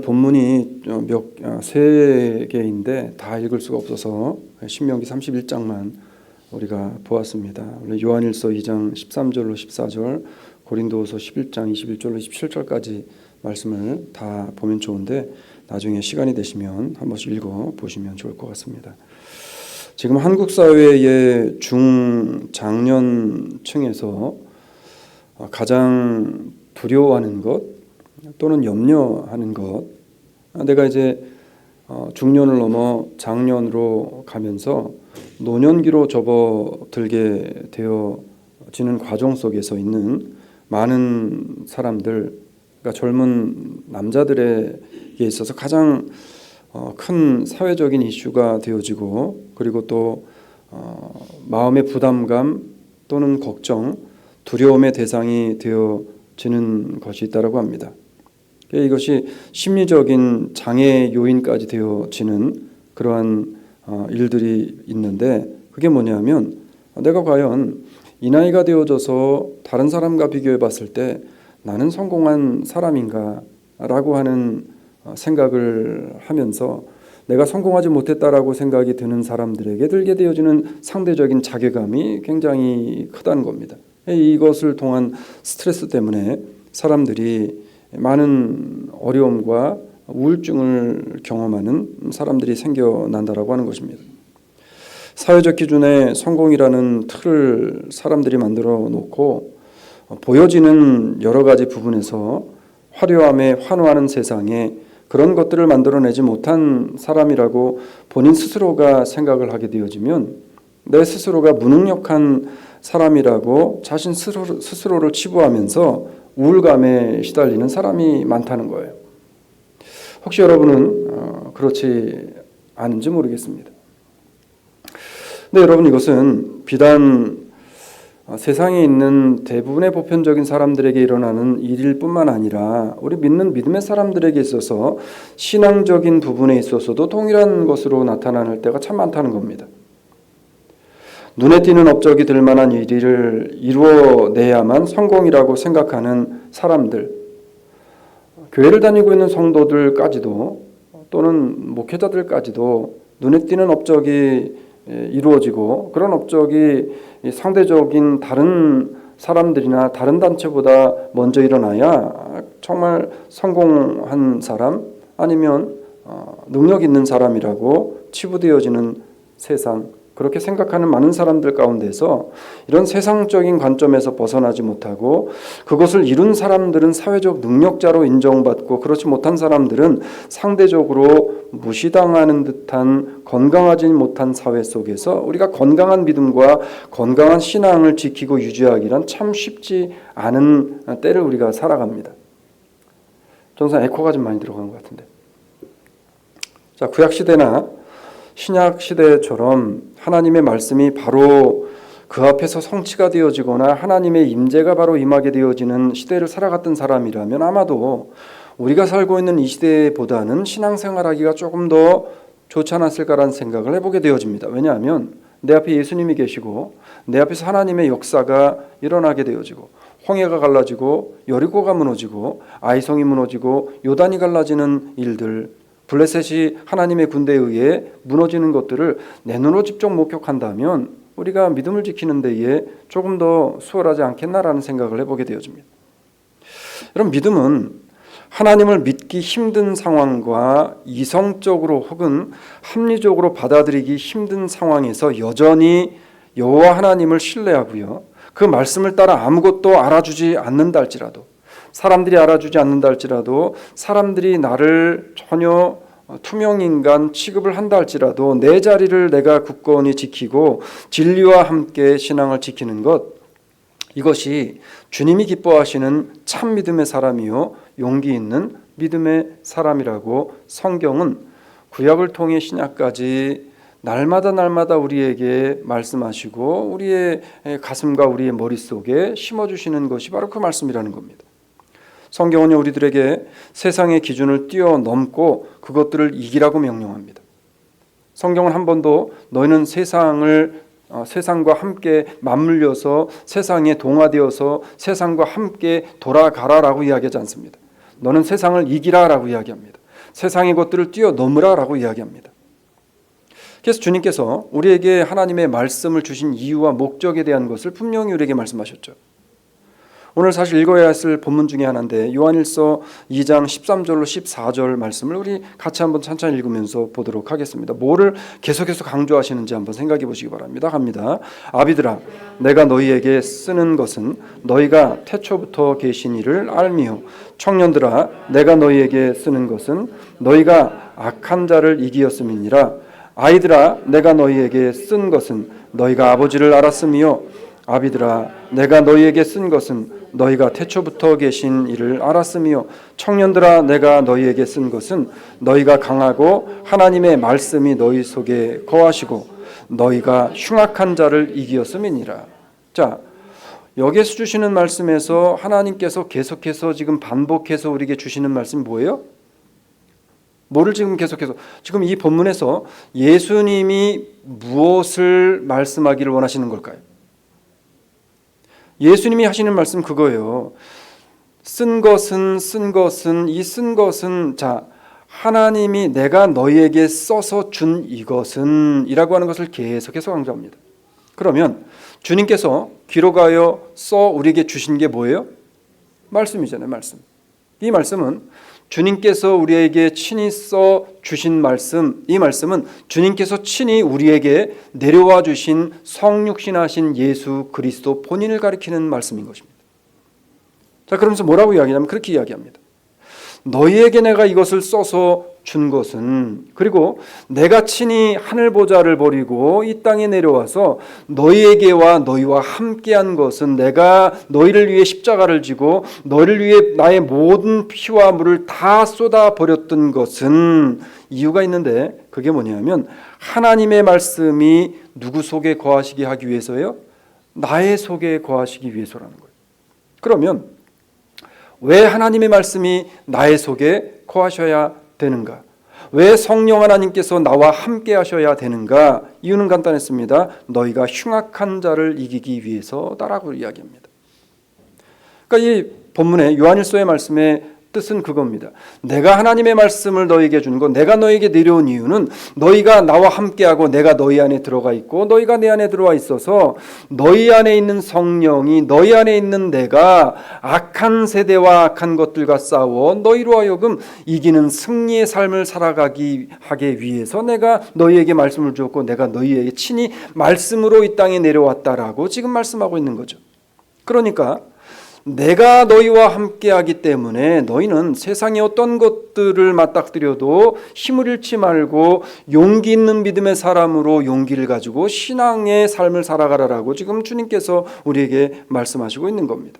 본문이 세 개인데 다 읽을 수가 없어서 신명기 31장만 우리가 보았습니다. 원래 요한일서 2장 13절로 14절, 고린도후서 11장 21절로 27절까지 말씀을 다 보면 좋은데 나중에 시간이 되시면 한 번씩 읽어 보시면 좋을 것 같습니다. 지금 한국 사회의 중장년층에서 가장 두려워하는 것 또는 염려하는 것, 내가 이제 중년을 넘어 장년으로 가면서 노년기로 접어들게 되어지는 과정 속에서 있는 많은 사람들, 그러니까 젊은 남자들에게 있어서 가장 큰 사회적인 이슈가 되어지고, 그리고 또 마음의 부담감 또는 걱정, 두려움의 대상이 되어지는 것이 있다고 합니다. 이것이 심리적인 장애 요인까지 되어지는 그러한 일들이 있는데, 그게 뭐냐면 내가 과연 이 나이가 되어져서 다른 사람과 비교해 봤을 때 나는 성공한 사람인가 라고 하는 생각을 하면서 내가 성공하지 못했다라고 생각이 드는 사람들에게 들게 되어지는 상대적인 자괴감이 굉장히 크다는 겁니다. 이것을 통한 스트레스 때문에 사람들이 많은 어려움과 우울증을 경험하는 사람들이 생겨난다라고 하는 것입니다. 사회적 기준의 성공이라는 틀을 사람들이 만들어 놓고 보여지는 여러 가지 부분에서 화려함에 환호하는 세상에 그런 것들을 만들어내지 못한 사람이라고 본인 스스로가 생각을 하게 되어지면 내 스스로가 무능력한 사람이라고 자신 스스로를 치부하면서 우울감에 시달리는 사람이 많다는 거예요. 혹시 여러분은 그렇지 않은지 모르겠습니다. 근데 여러분, 이것은 비단 세상에 있는 대부분의 보편적인 사람들에게 일어나는 일일 뿐만 아니라 우리 믿는 믿음의 사람들에게 있어서 신앙적인 부분에 있어서도 동일한 것으로 나타나는 때가 참 많다는 겁니다. 눈에 띄는 업적이 될 만한 일을 이루어내야만 성공이라고 생각하는 사람들, 교회를 다니고 있는 성도들까지도 또는 목회자들까지도 눈에 띄는 업적이 이루어지고 그런 업적이 상대적인 다른 사람들이나 다른 단체보다 먼저 일어나야 정말 성공한 사람, 아니면 능력 있는 사람이라고 치부되어지는 세상, 그렇게 생각하는 많은 사람들 가운데서 이런 세상적인 관점에서 벗어나지 못하고 그것을 이룬 사람들은 사회적 능력자로 인정받고 그렇지 못한 사람들은 상대적으로 무시당하는 듯한 건강하지 못한 사회 속에서 우리가 건강한 믿음과 건강한 신앙을 지키고 유지하기란 참 쉽지 않은 때를 우리가 살아갑니다. 전사 에코가 좀 많이 들어간 것 같은데. 자, 구약시대나 신약시대처럼 하나님의 말씀이 바로 그 앞에서 성취가 되어지거나 하나님의 임재가 바로 임하게 되어지는 시대를 살아갔던 사람이라면 아마도 우리가 살고 있는 이 시대보다는 신앙생활하기가 조금 더 좋지 않았을까라는 생각을 해보게 되어집니다. 왜냐하면 내 앞에 예수님이 계시고 내 앞에서 하나님의 역사가 일어나게 되어지고 홍해가 갈라지고 여리고가 무너지고 아이성이 무너지고 요단이 갈라지는 일들, 블레셋이 하나님의 군대에 의해 무너지는 것들을 내 눈으로 직접 목격한다면 우리가 믿음을 지키는 데에 조금 더 수월하지 않겠나라는 생각을 해보게 되어집니다. 여러분, 믿음은 하나님을 믿기 힘든 상황과 이성적으로 혹은 합리적으로 받아들이기 힘든 상황에서 여전히 여호와 하나님을 신뢰하고요, 그 말씀을 따라 아무것도 알아주지 않는다 할지라도, 사람들이 알아주지 않는다 할지라도, 사람들이 나를 전혀 투명인간 취급을 한다 할지라도 내 자리를 내가 굳건히 지키고 진리와 함께 신앙을 지키는 것, 이것이 주님이 기뻐하시는 참 믿음의 사람이요 용기 있는 믿음의 사람이라고 성경은 구약을 통해 신약까지 날마다 우리에게 말씀하시고 우리의 가슴과 우리의 머릿속에 심어주시는 것이 바로 그 말씀이라는 겁니다. 성경은 우리들에게 세상의 기준을 뛰어넘고 그것들을 이기라고 명령합니다. 성경은 한 번도 너희는 세상과 함께 맞물려서 세상에 동화되어서 세상과 함께 돌아가라라고 이야기하지 않습니다. 너는 세상을 이기라라고 이야기합니다. 세상의 것들을 뛰어넘으라라고 이야기합니다. 그래서 주님께서 우리에게 하나님의 말씀을 주신 이유와 목적에 대한 것을 분명히 우리에게 말씀하셨죠. 오늘 사실 읽어야 했을 본문 중에 하나인데 요한일서 2장 13절로 14절 말씀을 우리 같이 한번 천천히 읽으면서 보도록 하겠습니다. 뭐를 계속해서 강조하시는지 한번 생각해 보시기 바랍니다. 갑니다. 아비들아 내가 너희에게 쓰는 것은 너희가 태초부터 계신 이를 알미요 청년들아 내가 너희에게 쓰는 것은 너희가 악한 자를 이기었음이니라. 아이들아 내가 너희에게 쓴 것은 너희가 아버지를 알았음이요 아비들아 내가 너희에게 쓴 것은 너희가 태초부터 계신 이를 알았으며 청년들아 내가 너희에게 쓴 것은 너희가 강하고 하나님의 말씀이 너희 속에 거하시고 너희가 흉악한 자를 이기었음이니라. 자, 여기에서 주시는 말씀에서 하나님께서 계속해서 지금 반복해서 우리에게 주시는 말씀이 뭐예요? 뭐를 지금 계속해서 지금 이 본문에서 예수님이 무엇을 말씀하기를 원하시는 걸까요? 예수님이 하시는 말씀 그거예요. 쓴 것은 자 하나님이 내가 너희에게 써서 준 이것은 이라고 하는 것을 계속해서 강조합니다. 그러면 주님께서 기록하여 써 우리에게 주신 게 뭐예요? 말씀이잖아요. 말씀. 이 말씀은 주님께서 우리에게 친히 써 주신 말씀, 이 말씀은 주님께서 친히 우리에게 내려와 주신 성육신하신 예수 그리스도 본인을 가리키는 말씀인 것입니다. 자, 그러면서 뭐라고 이야기하냐면 그렇게 이야기합니다. 너희에게 내가 이것을 써서 준 것은, 그리고 내가 친히 하늘 보좌를 버리고 이 땅에 내려와서 너희에게와 너희와 함께한 것은 내가 너희를 위해 십자가를 지고 너희를 위해 나의 모든 피와 물을 다 쏟아 버렸던 것은 이유가 있는데, 그게 뭐냐면 하나님의 말씀이 누구 속에 거하시게 하기 위해서요? 나의 속에 거하시기 위해서라는 거예요. 그러면 왜 하나님의 말씀이 나의 속에 거하셔야 되는가? 왜 성령 하나님께서 나와 함께 하셔야 되는가? 이유는 간단했습니다. 너희가 흉악한 자를 이기기 위해서다라고 이야기합니다. 그러니까 이 본문의 요한일서의 말씀의 뜻은 그겁니다. 내가 하나님의 말씀을 너희에게 준 것, 내가 너희에게 내려온 이유는 너희가 나와 함께하고 내가 너희 안에 들어가 있고 너희가 내 안에 들어와 있어서 너희 안에 있는 성령이, 너희 안에 있는 내가 악한 세대와 악한 것들과 싸워 너희로 하여금 이기는 승리의 삶을 살아가기 하기 위해서 내가 너희에게 말씀을 주었고 내가 너희에게 친히 말씀으로 이 땅에 내려왔다라고 지금 말씀하고 있는 거죠. 그러니까 내가 너희와 함께하기 때문에 너희는 세상의 어떤 것들을 맞닥뜨려도 힘을 잃지 말고 용기 있는 믿음의 사람으로 용기를 가지고 신앙의 삶을 살아가라라고 지금 주님께서 우리에게 말씀하시고 있는 겁니다.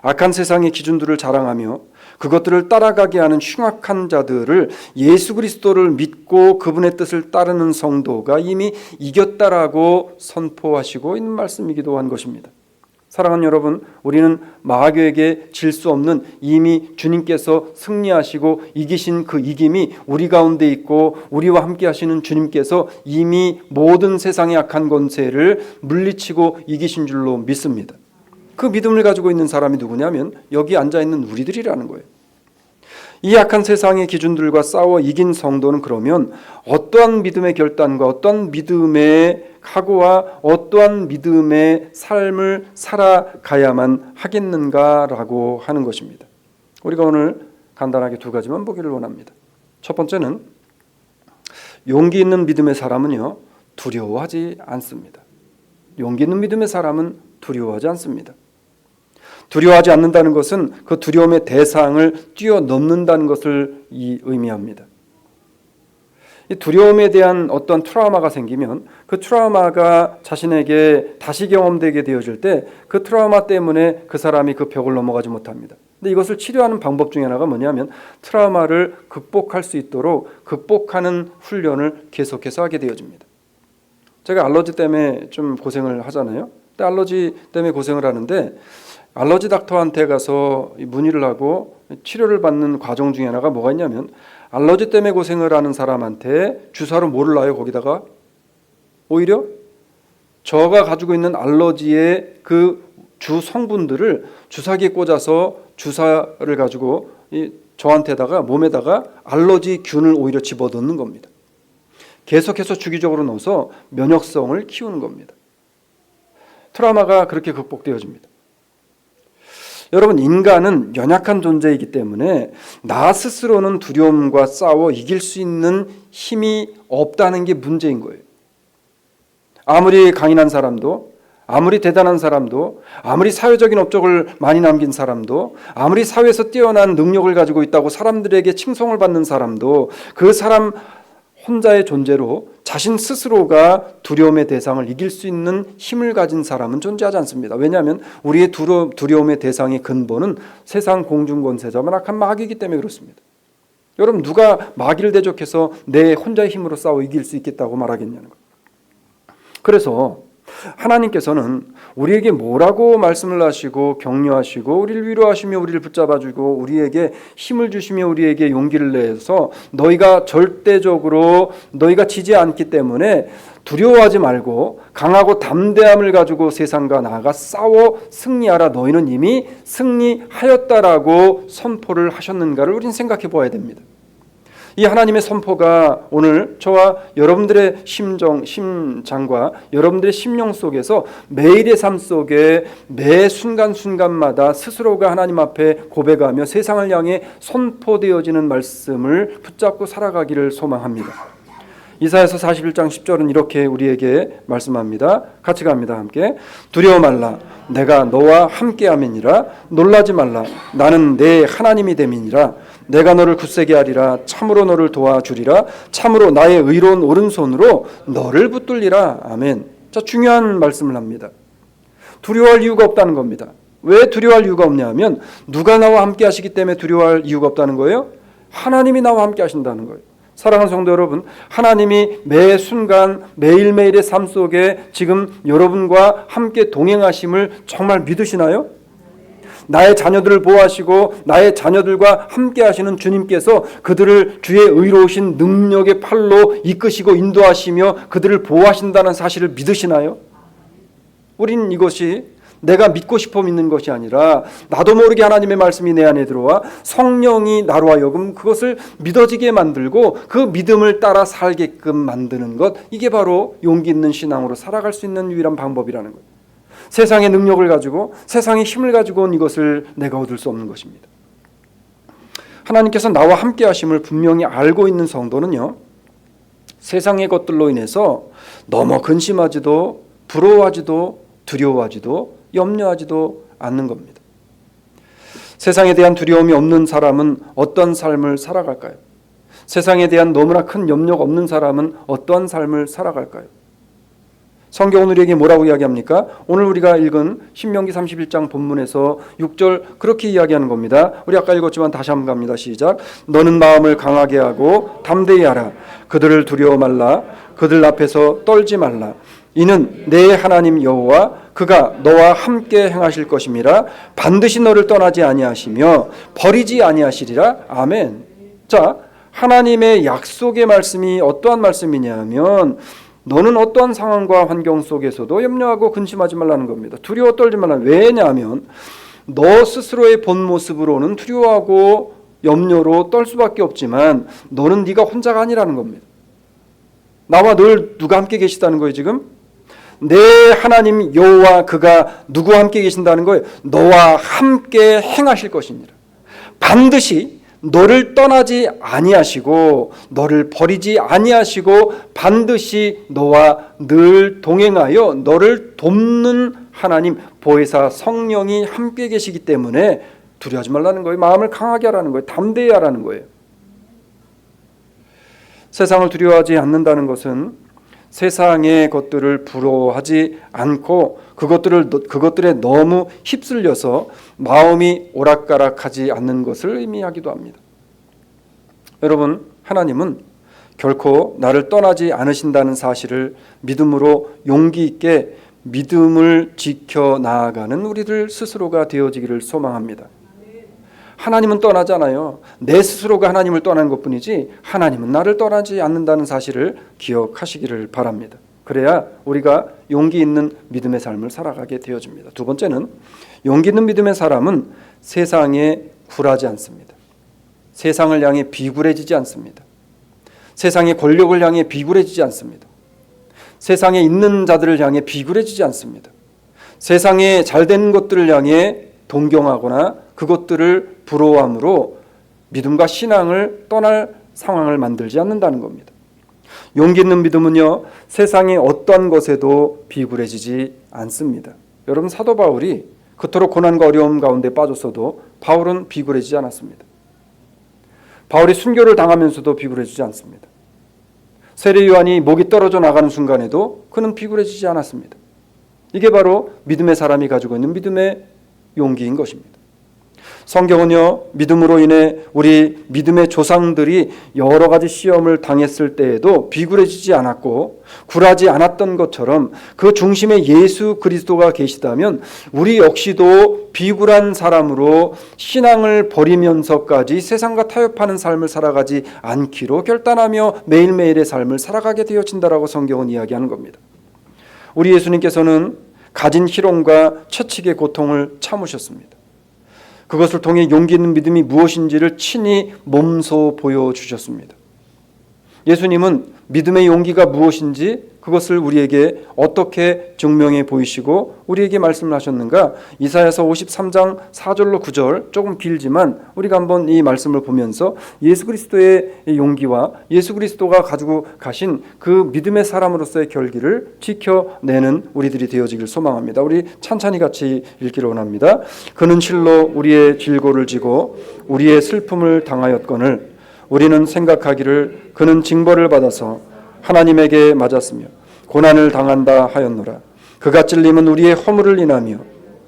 악한 세상의 기준들을 자랑하며 그것들을 따라가게 하는 흉악한 자들을 예수 그리스도를 믿고 그분의 뜻을 따르는 성도가 이미 이겼다라고 선포하시고 있는 말씀이기도 한 것입니다. 사랑하는 여러분, 우리는 마귀에게 질 수 없는 이미 주님께서 승리하시고 이기신 그 이김이 우리 가운데 있고 우리와 함께 하시는 주님께서 이미 모든 세상의 악한 권세를 물리치고 이기신 줄로 믿습니다. 그 믿음을 가지고 있는 사람이 누구냐면 여기 앉아있는 우리들이라는 거예요. 이 악한 세상의 기준들과 싸워 이긴 성도는 그러면 어떠한 믿음의 결단과 어떠한 믿음의 각오와 어떠한 믿음의 삶을 살아가야만 하겠는가라고 하는 것입니다. 우리가 오늘 간단하게 두 가지만 보기를 원합니다. 첫 번째는 용기 있는 믿음의 사람은요 두려워하지 않습니다. 용기 있는 믿음의 사람은 두려워하지 않습니다. 두려워하지 않는다는 것은 그 두려움의 대상을 뛰어넘는다는 것을 의미합니다. 이 두려움에 대한 어떤 트라우마가 생기면 그 트라우마가 자신에게 다시 경험되게 되어질 때 그 트라우마 때문에 그 사람이 그 벽을 넘어가지 못합니다. 근데 이것을 치료하는 방법 중에 하나가 뭐냐면 트라우마를 극복할 수 있도록 극복하는 훈련을 계속해서 하게 되어집니다. 제가 알러지 때문에 좀 고생을 하잖아요. 근데 알러지 때문에 고생을 하는데 알러지 닥터한테 가서 문의를 하고 치료를 받는 과정 중에 하나가 뭐가 있냐면 알러지 때문에 고생을 하는 사람한테 주사로 뭐를 놔요? 거기다가 오히려 저가 가지고 있는 알러지의 그 주 성분들을 주사기에 꽂아서 주사를 가지고 저한테다가 몸에다가 알러지균을 오히려 집어넣는 겁니다. 계속해서 주기적으로 넣어서 면역성을 키우는 겁니다. 트라우마가 그렇게 극복되어집니다. 여러분, 인간은 연약한 존재이기 때문에 나 스스로는 두려움과 싸워 이길 수 있는 힘이 없다는 게 문제인 거예요. 아무리 강인한 사람도, 아무리 대단한 사람도, 아무리 사회적인 업적을 많이 남긴 사람도, 아무리 사회에서 뛰어난 능력을 가지고 있다고 사람들에게 칭송을 받는 사람도 그 사람 혼자의 존재로 자신 스스로가 두려움의 대상을 이길 수 있는 힘을 가진 사람은 존재하지 않습니다. 왜냐하면 우리의 두려움의 대상의 근본은 세상 공중권세자만 악한 마귀이기 때문에 그렇습니다. 여러분, 누가 마귀를 대적해서 내 혼자의 힘으로 싸워 이길 수 있겠다고 말하겠냐는 거예요. 그래서 하나님께서는 우리에게 뭐라고 말씀을 하시고 격려하시고 우리를 위로하시며 우리를 붙잡아주고 우리에게 힘을 주시며 우리에게 용기를 내서 너희가 절대적으로 너희가 지지 않기 때문에 두려워하지 말고 강하고 담대함을 가지고 세상과 나아가 싸워 승리하라. 너희는 이미 승리하였다라고 선포를 하셨는가를 우리는 생각해 보아야 됩니다. 이 하나님의 선포가 오늘 저와 여러분들의 심장과 여러분들의 심령 속에서 매일의 삶 속에 매 순간순간마다 스스로가 하나님 앞에 고백하며 세상을 향해 선포되어지는 말씀을 붙잡고 살아가기를 소망합니다. 이사야서 41장 10절은 이렇게 우리에게 말씀합니다. 같이 갑니다. 함께. 두려워 말라. 내가 너와 함께함이니라. 놀라지 말라. 나는 내 하나님이 됨이니라. 내가 너를 굳세게 하리라. 참으로 너를 도와주리라. 참으로 나의 의로운 오른손으로 너를 붙들리라. 아멘. 자, 중요한 말씀을 합니다. 두려워할 이유가 없다는 겁니다. 왜 두려워할 이유가 없냐 하면 누가 나와 함께 하시기 때문에 두려워할 이유가 없다는 거예요? 하나님이 나와 함께 하신다는 거예요. 사랑하는 성도 여러분, 하나님이 매 순간 매일매일의 삶 속에 지금 여러분과 함께 동행하심을 정말 믿으시나요? 나의 자녀들을 보호하시고 나의 자녀들과 함께 하시는 주님께서 그들을 주의 의로우신 능력의 팔로 이끄시고 인도하시며 그들을 보호하신다는 사실을 믿으시나요? 우리는 이것이 내가 믿고 싶어 믿는 것이 아니라 나도 모르게 하나님의 말씀이 내 안에 들어와 성령이 나로 하여금 그것을 믿어지게 만들고 그 믿음을 따라 살게끔 만드는 것, 이게 바로 용기 있는 신앙으로 살아갈 수 있는 유일한 방법이라는 거예요. 세상의 능력을 가지고 세상의 힘을 가지고 온 이것을 내가 얻을 수 없는 것입니다. 하나님께서 나와 함께 하심을 분명히 알고 있는 성도는요, 세상의 것들로 인해서 너무 근심하지도 부러워하지도 두려워하지도 염려하지도 않는 겁니다. 세상에 대한 두려움이 없는 사람은 어떤 삶을 살아갈까요? 세상에 대한 너무나 큰 염려가 없는 사람은 어떠한 삶을 살아갈까요? 성경은 우리에게 뭐라고 이야기합니까? 오늘 우리가 읽은 신명기 31장 본문에서 6절 그렇게 이야기하는 겁니다. 우리 아까 읽었지만 다시 한번 갑니다. 시작. 너는 마음을 강하게 하고 담대히 하라. 그들을 두려워 말라. 그들 앞에서 떨지 말라. 이는 내 하나님 여호와 그가 너와 함께 행하실 것임이라. 반드시 너를 떠나지 아니하시며 버리지 아니하시리라. 아멘. 자, 하나님의 약속의 말씀이 어떠한 말씀이냐면 너는 어떠한 상황과 환경 속에서도 염려하고 근심하지 말라는 겁니다. 두려워 떨지 말라. 왜냐하면 너 스스로의 본 모습으로는 두려워하고 염려로 떨 수밖에 없지만 너는 네가 혼자가 아니라는 겁니다. 나와 늘 누가 함께 계시다는 거예요 지금? 내 하나님 여호와 그가 누구와 함께 계신다는 거예요? 너와 함께 행하실 것이니라. 반드시 너를 떠나지 아니하시고 너를 버리지 아니하시고 반드시 너와 늘 동행하여 너를 돕는 하나님 보혜사 성령이 함께 계시기 때문에 두려워하지 말라는 거예요. 마음을 강하게 하라는 거예요. 담대히 하라는 거예요. 세상을 두려워하지 않는다는 것은 세상의 것들을 부러워하지 않고 그것들에 너무 휩쓸려서 마음이 오락가락하지 않는 것을 의미하기도 합니다. 여러분, 하나님은 결코 나를 떠나지 않으신다는 사실을 믿음으로 용기 있게 믿음을 지켜 나아가는 우리들 스스로가 되어지기를 소망합니다. 하나님은 떠나잖아요. 내 스스로가 하나님을 떠난 것뿐이지 하나님은 나를 떠나지 않는다는 사실을 기억하시기를 바랍니다. 그래야 우리가 용기 있는 믿음의 삶을 살아가게 되어집니다. 두 번째는 용기 있는 믿음의 사람은 세상에 굴하지 않습니다. 세상을 향해 비굴해지지 않습니다. 세상의 권력을 향해 비굴해지지 않습니다. 세상에 있는 자들을 향해 비굴해지지 않습니다. 세상에 잘된 것들을 향해 동경하거나 그것들을 부러워함으로 믿음과 신앙을 떠날 상황을 만들지 않는다는 겁니다. 용기 있는 믿음은요, 세상의 어떠한 것에도 비굴해지지 않습니다. 여러분, 사도 바울이 그토록 고난과 어려움 가운데 빠졌어도 바울은 비굴해지지 않았습니다. 바울이 순교를 당하면서도 비굴해지지 않습니다. 세례 요한이 목이 떨어져 나가는 순간에도 그는 비굴해지지 않았습니다. 이게 바로 믿음의 사람이 가지고 있는 믿음의 용기인 것입니다. 성경은요, 믿음으로 인해 우리 믿음의 조상들이 여러 가지 시험을 당했을 때에도 비굴해지지 않았고 굴하지 않았던 것처럼 그 중심에 예수 그리스도가 계시다면 우리 역시도 비굴한 사람으로 신앙을 버리면서까지 세상과 타협하는 삶을 살아가지 않기로 결단하며 매일매일의 삶을 살아가게 되어진다라고 성경은 이야기하는 겁니다. 우리 예수님께서는 가진 희롱과 채찍의 고통을 참으셨습니다. 그것을 통해 용기 있는 믿음이 무엇인지를 친히 몸소 보여주셨습니다. 예수님은 믿음의 용기가 무엇인지 그것을 우리에게 어떻게 증명해 보이시고 우리에게 말씀을 하셨는가? 이사야서 53장 4절로 9절, 조금 길지만 우리가 한번 이 말씀을 보면서 예수 그리스도의 용기와 예수 그리스도가 가지고 가신 그 믿음의 사람으로서의 결기를 지켜내는 우리들이 되어지길 소망합니다. 우리 찬찬히 같이 읽기를 원합니다. 그는 실로 우리의 질고를 지고 우리의 슬픔을 당하였거늘 우리는 생각하기를 그는 징벌을 받아서 하나님에게 맞았으며 고난을 당한다 하였노라. 그가 찔림은 우리의 허물을 인하며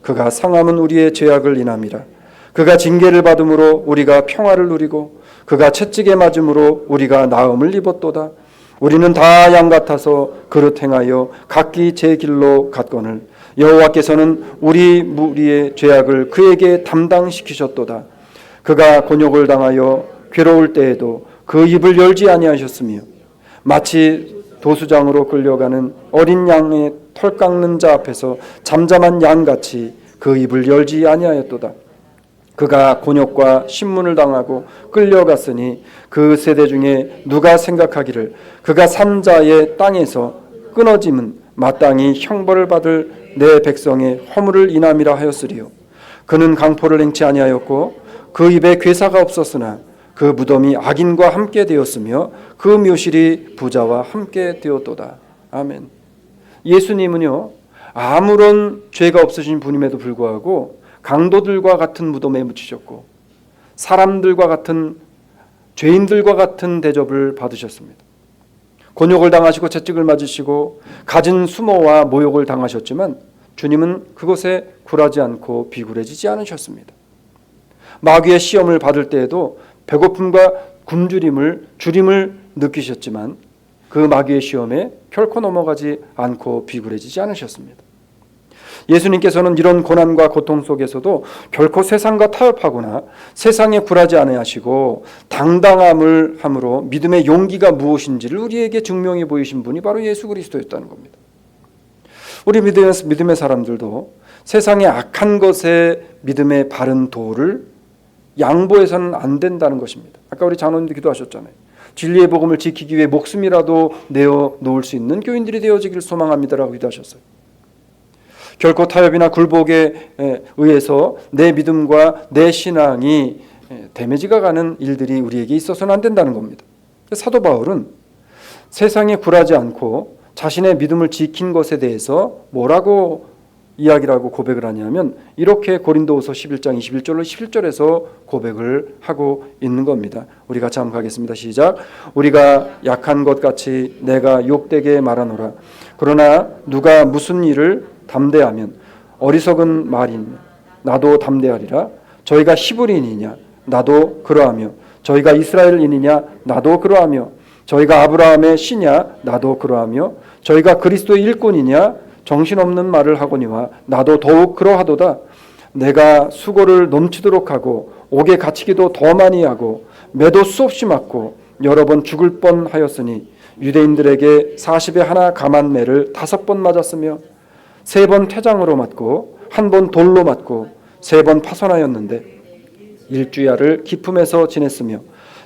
그가 상함은 우리의 죄악을 인함이라. 그가 징계를 받음으로 우리가 평화를 누리고 그가 채찍에 맞음으로 우리가 나음을 입었도다. 우리는 다 양 같아서 그릇 행하여 각기 제 길로 갔거늘 여호와께서는 우리 무리의 죄악을 그에게 담당시키셨도다. 그가 곤욕을 당하여 괴로울 때에도 그 입을 열지 아니하셨으며 마치 도수장으로 끌려가는 어린 양의 털 깎는 자 앞에서 잠잠한 양같이 그 입을 열지 아니하였도다. 그가 곤욕과 신문을 당하고 끌려갔으니 그 세대 중에 누가 생각하기를 그가 산 자의 땅에서 끊어짐은 마땅히 형벌을 받을 내 백성의 허물을 인함이라 하였으리요. 그는 강포를 행치 아니하였고 그 입에 괴사가 없었으나 그 무덤이 악인과 함께 되었으며 그 묘실이 부자와 함께 되었도다. 아멘. 예수님은요, 아무런 죄가 없으신 분임에도 불구하고 강도들과 같은 무덤에 묻히셨고 사람들과 같은 죄인들과 같은 대접을 받으셨습니다. 곤욕을 당하시고 채찍을 맞으시고 갖은 수모와 모욕을 당하셨지만 주님은 그것에 굴하지 않고 비굴해지지 않으셨습니다. 마귀의 시험을 받을 때에도 배고픔과 주림을 느끼셨지만 그 마귀의 시험에 결코 넘어가지 않고 비굴해지지 않으셨습니다. 예수님께서는 이런 고난과 고통 속에서도 결코 세상과 타협하거나 세상에 굴하지 아니하시고 당당함을 함으로 믿음의 용기가 무엇인지를 우리에게 증명해 보이신 분이 바로 예수 그리스도였다는 겁니다. 우리 믿음의 사람들도 세상의 악한 것에 믿음의 바른 도를 양보해서는 안 된다는 것입니다. 아까 우리 장로님도 기도하셨잖아요. 진리의 복음을 지키기 위해 목숨이라도 내어 놓을 수 있는 교인들이 되어지기를 소망합니다라고 기도하셨어요. 결코 타협이나 굴복에 의해서 내 믿음과 내 신앙이 데미지가 가는 일들이 우리에게 있어서는 안 된다는 겁니다. 사도 바울은 세상에 굴하지 않고 자신의 믿음을 지킨 것에 대해서 뭐라고 이야기를 하고 고백을 하냐면 이렇게 고린도후서 11장 21절로 11절에서 고백을 하고 있는 겁니다. 우리 같이 한번 가겠습니다. 시작. 우리가 약한 것 같이 내가 욕되게 말하노라. 그러나 누가 무슨 일을 담대하면 어리석은 말이냐 나도 담대하리라. 저희가 히브리인이냐 나도 그러하며 저희가 이스라엘인이냐 나도 그러하며 저희가 아브라함의 씨냐 나도 그러하며 저희가 그리스도의 일꾼이냐 정신없는 말을 하거니와 나도 더욱 그러하도다. 내가 수고를 넘치도록 하고 옥에 갇히기도 더 많이 하고 매도 수없이 맞고 여러 번 죽을 뻔하였으니 유대인들에게 40에 하나 감한 매를 5번 맞았으며 3번 태장으로 맞고 1번 돌로 맞고 3번 파손하였는데 일주야를 기품에서 지냈으며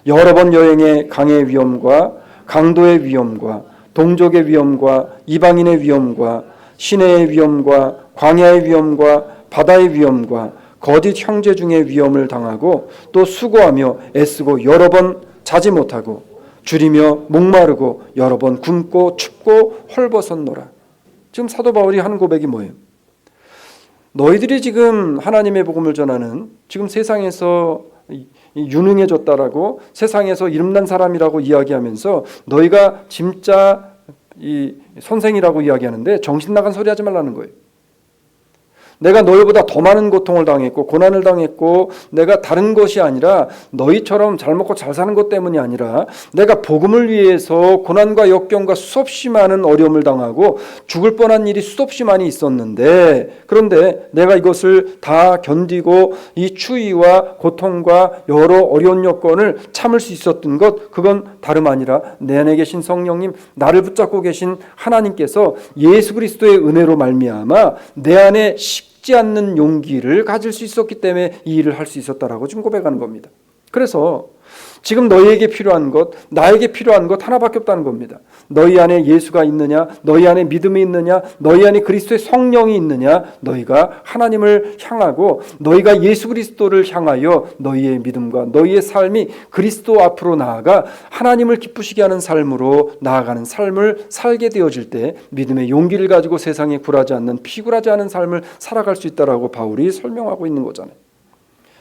여러 번 여행에 강의 위험과 강도의 위험과 동족의 위험과 이방인의 위험과 시내의 위험과 광야의 위험과 바다의 위험과 거짓 형제 중의 위험을 당하고 또 수고하며 애쓰고 여러 번 자지 못하고 줄이며 목마르고 여러 번 굶고 춥고 헐벗었노라. 지금 사도 바울이 하는 고백이 뭐예요? 너희들이 지금 하나님의 복음을 전하는 지금 세상에서 유능해졌다라고 세상에서 이름난 사람이라고 이야기하면서 너희가 진짜 이 선생이라고 이야기하는데 정신 나간 소리 하지 말라는 거예요. 내가 너희보다 더 많은 고통을 당했고 고난을 당했고 내가 다른 것이 아니라 너희처럼 잘 먹고 잘 사는 것 때문이 아니라 내가 복음을 위해서 고난과 역경과 수없이 많은 어려움을 당하고 죽을 뻔한 일이 수없이 많이 있었는데 그런데 내가 이것을 다 견디고 이 추위와 고통과 여러 어려운 여건을 참을 수 있었던 것 그건 다름 아니라 내 안에 계신 성령님 나를 붙잡고 계신 하나님께서 예수 그리스도의 은혜로 말미암아 내 안에 식지 않는 용기를 가질 수 있었기 때문에 이 일을 할 수 있었다라고 지금 고백하는 겁니다. 그래서 지금 너희에게 필요한 것, 나에게 필요한 것 하나밖에 없다는 겁니다. 너희 안에 예수가 있느냐, 너희 안에 믿음이 있느냐, 너희 안에 그리스도의 성령이 있느냐, 너희가 하나님을 향하고 너희가 예수 그리스도를 향하여 너희의 믿음과 너희의 삶이 그리스도 앞으로 나아가 하나님을 기쁘시게 하는 삶으로 나아가는 삶을 살게 되어질 때 믿음의 용기를 가지고 세상에 굴하지 않는 피굴하지 않은 삶을 살아갈 수 있다라고 바울이 설명하고 있는 거잖아요.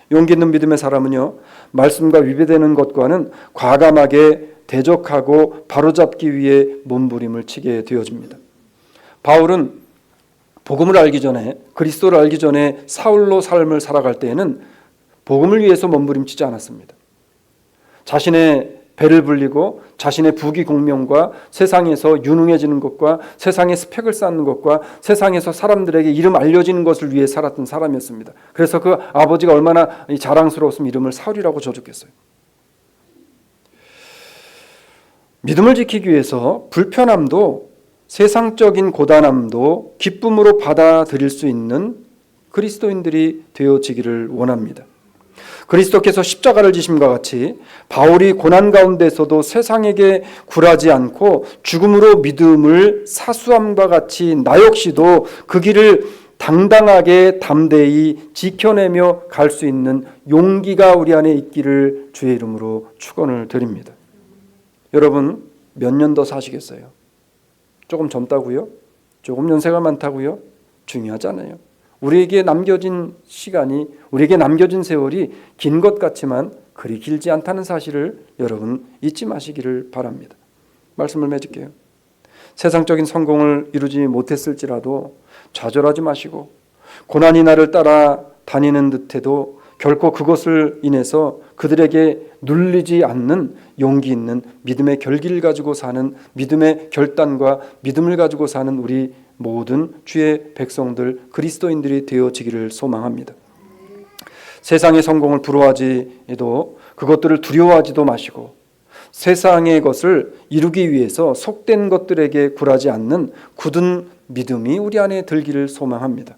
용기 있는 믿음의 사람은요, 말씀과 위배되는 것과는 과감하게 대적하고 바로잡기 위해 몸부림을 치게 되어집니다. 바울은 복음을 알기 전에 그리스도를 알기 전에 사울로 삶을 살아갈 때에는 복음을 위해서 몸부림치지 않았습니다. 자신의 배를 불리고 자신의 부귀 공명과 세상에서 유능해지는 것과 세상의 스펙을 쌓는 것과 세상에서 사람들에게 이름 알려지는 것을 위해 살았던 사람이었습니다. 그래서 그 아버지가 얼마나 자랑스러웠으면 이름을 사울이라고 져줬겠어요. 믿음을 지키기 위해서 불편함도 세상적인 고단함도 기쁨으로 받아들일 수 있는 그리스도인들이 되어지기를 원합니다. 그리스도께서 십자가를 지심과 같이 바울이 고난 가운데서도 세상에게 굴하지 않고 죽음으로 믿음을 사수함과 같이 나 역시도 그 길을 당당하게 담대히 지켜내며 갈 수 있는 용기가 우리 안에 있기를 주의 이름으로 축원을 드립니다. 여러분 몇 년 더 사시겠어요? 조금 젊다고요? 조금 연세가 많다고요? 중요하지 않아요. 우리에게 남겨진 시간이 우리에게 남겨진 세월이 긴 것 같지만 그리 길지 않다는 사실을 여러분 잊지 마시기를 바랍니다. 말씀을 맺을게요. 세상적인 성공을 이루지 못했을지라도 좌절하지 마시고 고난이 나를 따라 다니는 듯해도 결코 그것을 인해서 그들에게 눌리지 않는 용기 있는 믿음의 결기를 가지고 사는 믿음의 결단과 믿음을 가지고 사는 우리 모든 주의 백성들 그리스도인들이 되어지기를 소망합니다. 세상의 성공을 부러워하지도 그것들을 두려워하지도 마시고 세상의 것을 이루기 위해서 속된 것들에게 굴하지 않는 굳은 믿음이 우리 안에 들기를 소망합니다.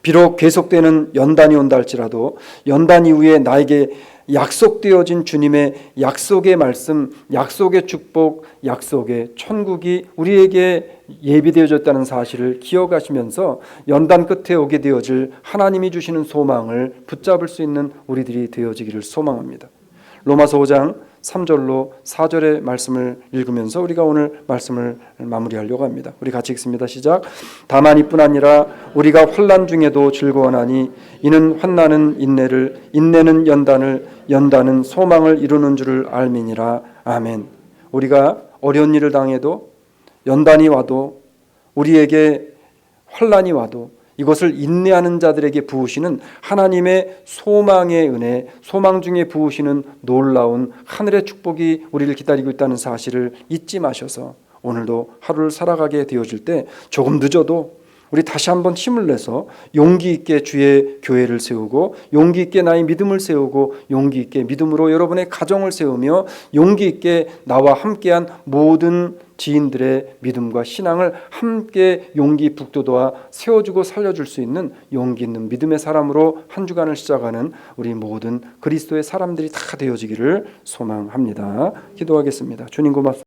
비록 계속되는 연단이 온다 할지라도 연단 이후에 나에게 약속되어진 주님의 약속의 말씀, 약속의 축복, 약속의 천국이 우리에게 예비되어졌다는 사실을 기억하시면서 연단 끝에 오게 되어질 하나님이 주시는 소망을 붙잡을 수 있는 우리들이 되어지기를 소망합니다. 로마서 5장 3절로 4절의 말씀을 읽으면서 우리가 오늘 말씀을 마무리하려고 합니다. 우리 같이 읽습니다. 시작. 다만 이뿐 아니라 우리가 환난 중에도 즐거워하니 이는 환난은 인내를, 인내는 연단을, 연단은 소망을 이루는 줄을 알미니라. 아멘. 우리가 어려운 일을 당해도 연단이 와도 우리에게 환난이 와도 이것을 인내하는 자들에게 부으시는 하나님의 소망의 은혜, 소망 중에 부으시는 놀라운 하늘의 축복이 우리를 기다리고 있다는 사실을 잊지 마셔서 오늘도 하루를 살아가게 되어질 때 조금 늦어도 우리 다시 한번 힘을 내서 용기 있게 주의 교회를 세우고 용기 있게 나의 믿음을 세우고 용기 있게 믿음으로 여러분의 가정을 세우며 용기 있게 나와 함께한 모든 지인들의 믿음과 신앙을 함께 용기 북돋아 세워주고 살려줄 수 있는 용기 있는 믿음의 사람으로 한 주간을 시작하는 우리 모든 그리스도의 사람들이 다 되어지기를 소망합니다. 기도하겠습니다. 주님 고맙습니다.